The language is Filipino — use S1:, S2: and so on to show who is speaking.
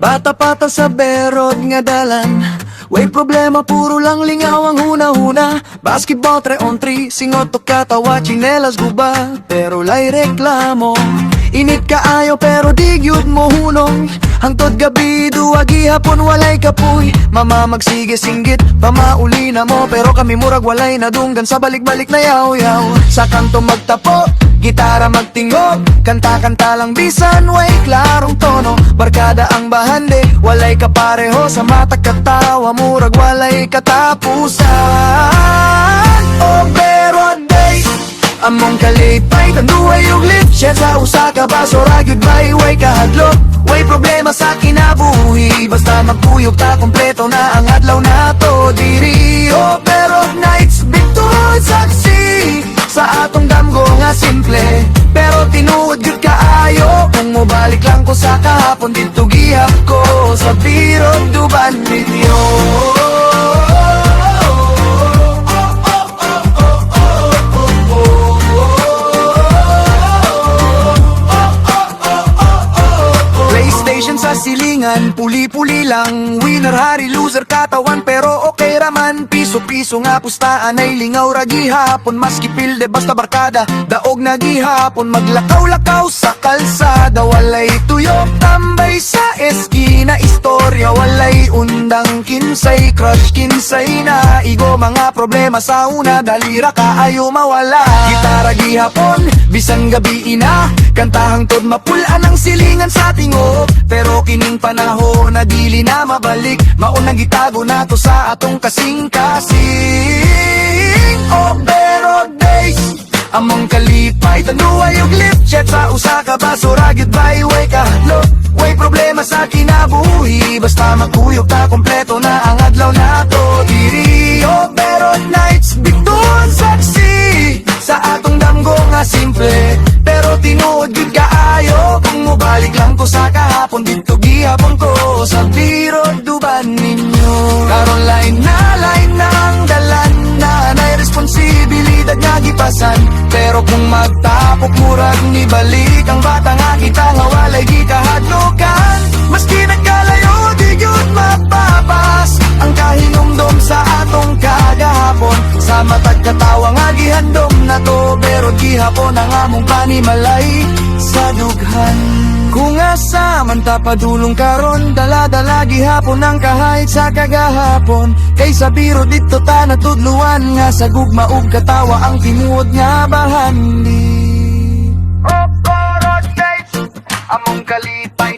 S1: Bata-pata sa berod nga dalan, way problema, puro lang lingaw ang huna-huna. Basketball 3-on-3, singot to katawa, chinelas guba, pero lay reklamo. Init kaayo pero di gyud mo hunong, hangtod gabi duwagi hapon walay kapoy. Mama magsige singgit, pamauli na mo, pero kami murag walay nadunggan sa balik-balik na yaw-yaw. Sa kanto magtapo, gitara magtingog, kanta-kanta lang bisan way klarong tono. Barkada ang bahande, walay kapareho, sa mata katawa murag walay katapusan. Oh pero days, among kalipay, tanduay yung lip shit sa usa ka baso, ragyod bay, way kahadlok. Way problema sa kinabuhi, basta magpuyog ta, kompleto na ang adlaw na to. Diri, oh pero nights, bigtod saksi sa atong damgo nga simple, pero tinuod gyud kaayo. Kung mobalik lang ko sa kahapon, dito gihap ko sa birog duban ninyo. Sa silingan, puli-puli lang, winner, hari, loser, katawan, pero okay raman. Piso-piso nga pustaan ay lingaw ra gihapon, maski pilde basta barkada, daog na gihapon. Maglakaw-lakaw sa kalsada, walay tuyok, tambay sa eskina, istorya, walay undang, kinsay crush, kinsay na igo. Mga problema sa una, dalira kaayo mawala. Gitara gihapon, bisan gabi ina, kantahang tod mapulaan ang silingan sa tingog. Pero kining panahon na dili na mabalik, maunang gitago na to sa atong kasing-kasing. Oh pero days, among kalipay, tanuay yung lip chat sa usa ka baso, ragyod bay, way kahadlok. Way problema sa kinabuhi, basta magkuyog ta, kompleto na ang adlaw na to. Diri, oh pero nights, bigton saksi sa atong damgo nga simple, pero tinuod gyud kaayo. Kung mobalik lang ko sa kahapon, dito gihapon ko sa birog duban ninyo. Karon lain na ang dalan na, nay responsibilidad nga gipasan, pero kung magtapok murag ni balik ang bata nga kita nga walay gikahadlokan. Maski nagkalayo di gyud mapapas ang kahinumdom sa atong kagahapon. Sa matag katawa nga gihandom na to, pero gihapon ang among panimalay sa dughan. Kung asa man ta padulong karon, dala-dala gihapon ang kahayag sa kagahapon. Kay sa biro dito ta natudluan, nga sa gugma ug katawa ang timuod nga bahandi. Oh, among kalipay